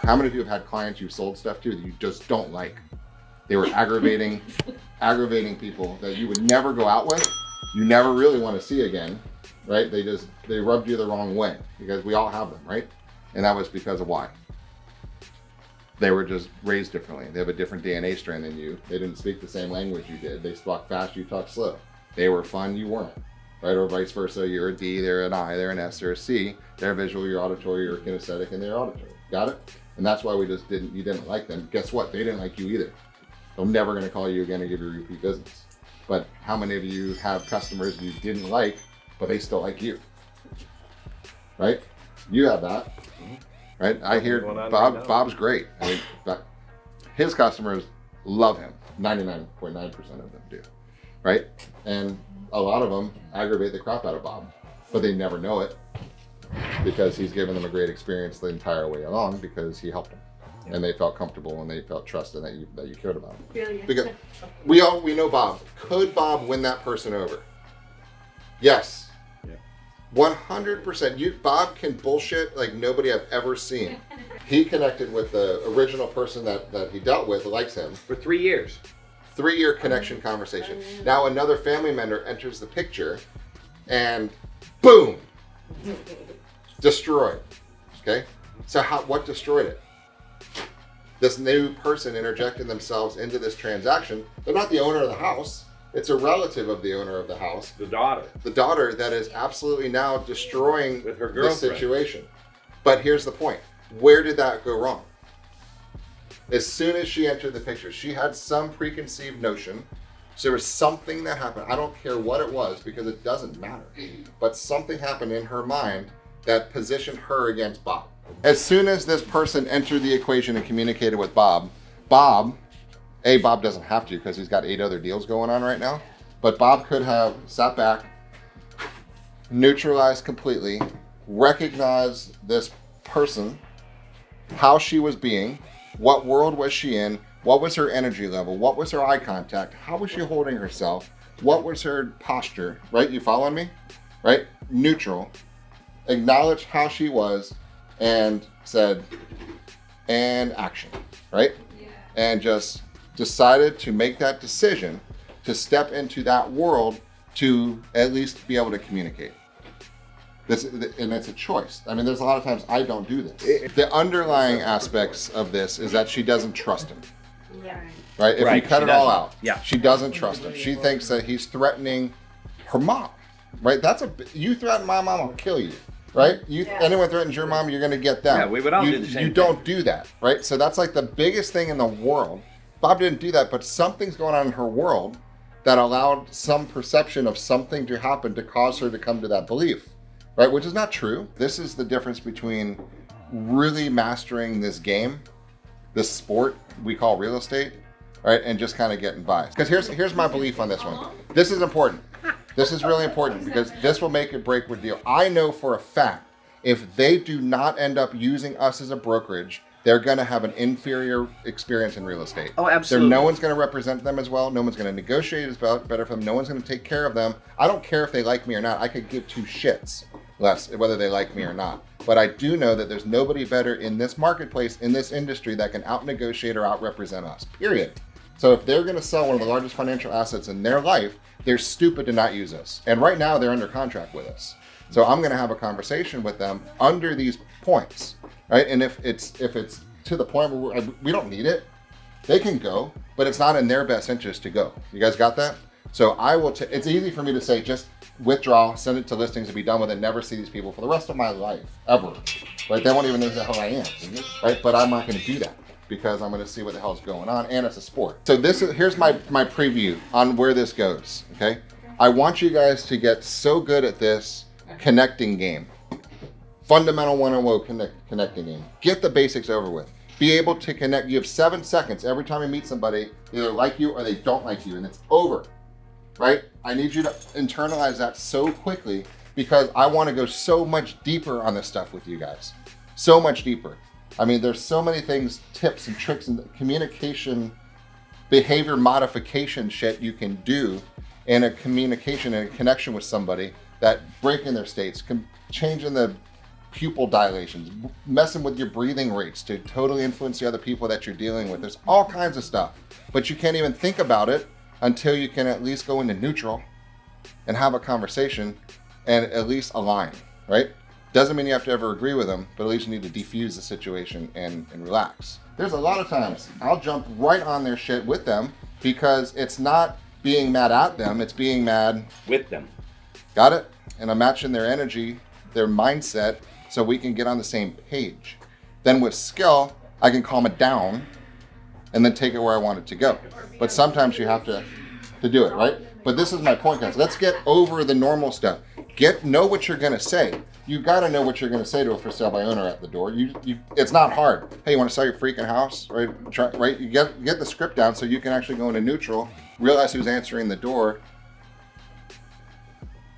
How many of you have had clients you've sold stuff to that you just don't like? They were aggravating people that you would never go out with, you never really want to see again, right? They rubbed you the wrong way, because we all have them, right? And that was because of why? They were just raised differently. They have a different DNA strand than you. They didn't speak the same language you did. They talk fast, you talk slow. They were fun, you weren't, right? Or vice versa. You're a D, they're an I, they're an S, they're a C. They're visual, you're auditory, you're kinesthetic, and they're auditory. Got it? And that's why you didn't like them. Guess what? They didn't like you either. They're never gonna call you again and give you repeat business. But how many of you have customers you didn't like, but they still like you? Right? You have that. Right? I hear Bob's great. I mean, but his customers love him. 99.9% of them do. Right? And a lot of them aggravate the crap out of Bob, but they never know it because he's given them a great experience the entire way along because he helped them. Yeah. And they felt comfortable and they felt trusted that you cared about them. Brilliant. Because we know Bob. Could Bob win that person over? Yes. 100%. Bob can bullshit like nobody I've ever seen. He connected with the original person that he dealt with, likes him. For 3 years. 3-year connection conversation. Now another family member enters the picture and boom! Destroyed. Okay? So what destroyed it? This new person interjected themselves into this transaction. They're not the owner of the house. It's a relative of the owner of the house. The daughter. The daughter that is absolutely now destroying with her the situation. But here's the point. Where did that go wrong? As soon as she entered the picture, she had some preconceived notion. So there was something that happened. I don't care what it was because it doesn't matter. But something happened in her mind that positioned her against Bob. As soon as this person entered the equation and communicated with Bob doesn't have to because he's got 8 other deals going on right now. But Bob could have sat back, neutralized completely, recognized this person, how she was being, what world was she in, what was her energy level, what was her eye contact, how was she holding herself, what was her posture, right? You following me? Right? Neutral. Acknowledged how she was and said, and action, right? Yeah. And just decided to make that decision to step into that world to at least be able to communicate. And it's a choice. I mean, there's a lot of times I don't do this. The underlying aspects of this is that she doesn't trust him. Yeah. Right? If you cut it all out, she doesn't trust him. She thinks that he's threatening her mom. Right? You threaten my mom, I'll kill you. Right? Anyone threatens your mom, you're going to get them. Yeah, we would all do the same thing. You don't do that. Right? So that's like the biggest thing in the world. Bob didn't do that, but something's going on in her world that allowed some perception of something to happen to cause her to come to that belief, right? Which is not true. This is the difference between really mastering this game, this sport we call real estate, right? And just kind of getting by. Because here's my belief on this one. This is important. This is really important because this will make or break with deal. I know for a fact, if they do not end up using us as a brokerage, they're going to have an inferior experience in real estate. Oh, absolutely. No one's going to represent them as well. No one's going to negotiate as better for them. No one's going to take care of them. I don't care if they like me or not. I could give 2 shits less whether they like me or not. But I do know that there's nobody better in this marketplace, in this industry, that can out-negotiate or out-represent us, period. So if they're going to sell one of the largest financial assets in their life, they're stupid to not use us. And right now, they're under contract with us. So I'm going to have a conversation with them under these points. Right, and if it's to the point where we don't need it, they can go, but it's not in their best interest to go. You guys got that? So I will. It's easy for me to say just withdraw, send it to listings, and be done with it. Never see these people for the rest of my life ever. Right? They won't even know who the hell I am. Right? But I'm not going to do that because I'm going to see what the hell's going on, and it's a sport. So here's my preview on where this goes. Okay, I want you guys to get so good at this connecting game. Fundamental 101 connecting game. Get the basics over with. Be able to connect. You have 7 seconds every time you meet somebody. They either like you or they don't like you, and it's over. Right? I need you to internalize that so quickly because I want to go so much deeper on this stuff with you guys. So much deeper. I mean, there's so many things, tips and tricks and communication, behavior modification shit you can do in a communication and a connection with somebody that breaking their states, changing the pupil dilations, messing with your breathing rates to totally influence the other people that you're dealing with. There's all kinds of stuff, but you can't even think about it until you can at least go into neutral and have a conversation and at least align, right? Doesn't mean you have to ever agree with them, but at least you need to defuse the situation and relax. There's a lot of times I'll jump right on their shit with them because it's not being mad at them, it's being mad with them. Got it? And I'm matching their energy, their mindset, so we can get on the same page. Then with skill, I can calm it down and then take it where I want it to go. But sometimes you have to do it, right? But this is my point, guys. Let's get over the normal stuff. Know what you're gonna say. You gotta know what you're gonna say to a for sale by owner at the door. It's not hard. Hey, you wanna sell your freaking house, right? Right? You get the script down so you can actually go into neutral, realize who's answering the door,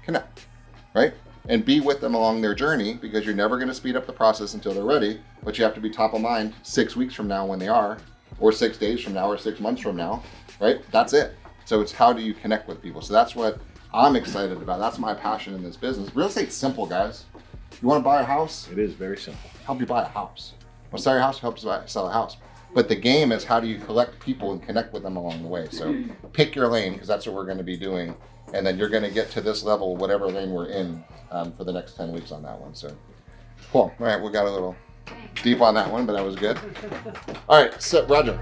connect, right? And be with them along their journey, because you're never gonna speed up the process until they're ready, but you have to be top of mind 6 weeks from now when they are, or 6 days from now, or 6 months from now, right? That's it. So it's how do you connect with people? So that's what I'm excited about. That's my passion in this business. Real estate's simple, guys. You want to buy a house? It is very simple. Help you buy a house. Want to sell your house? Help you sell a house. But the game is how do you collect people and connect with them along the way. So pick your lane, because that's what we're going to be doing. And then you're going to get to this level, whatever lane we're in, for the next 10 weeks on that one. So cool. All right, we got a little deep on that one, but that was good. All right, so Roger.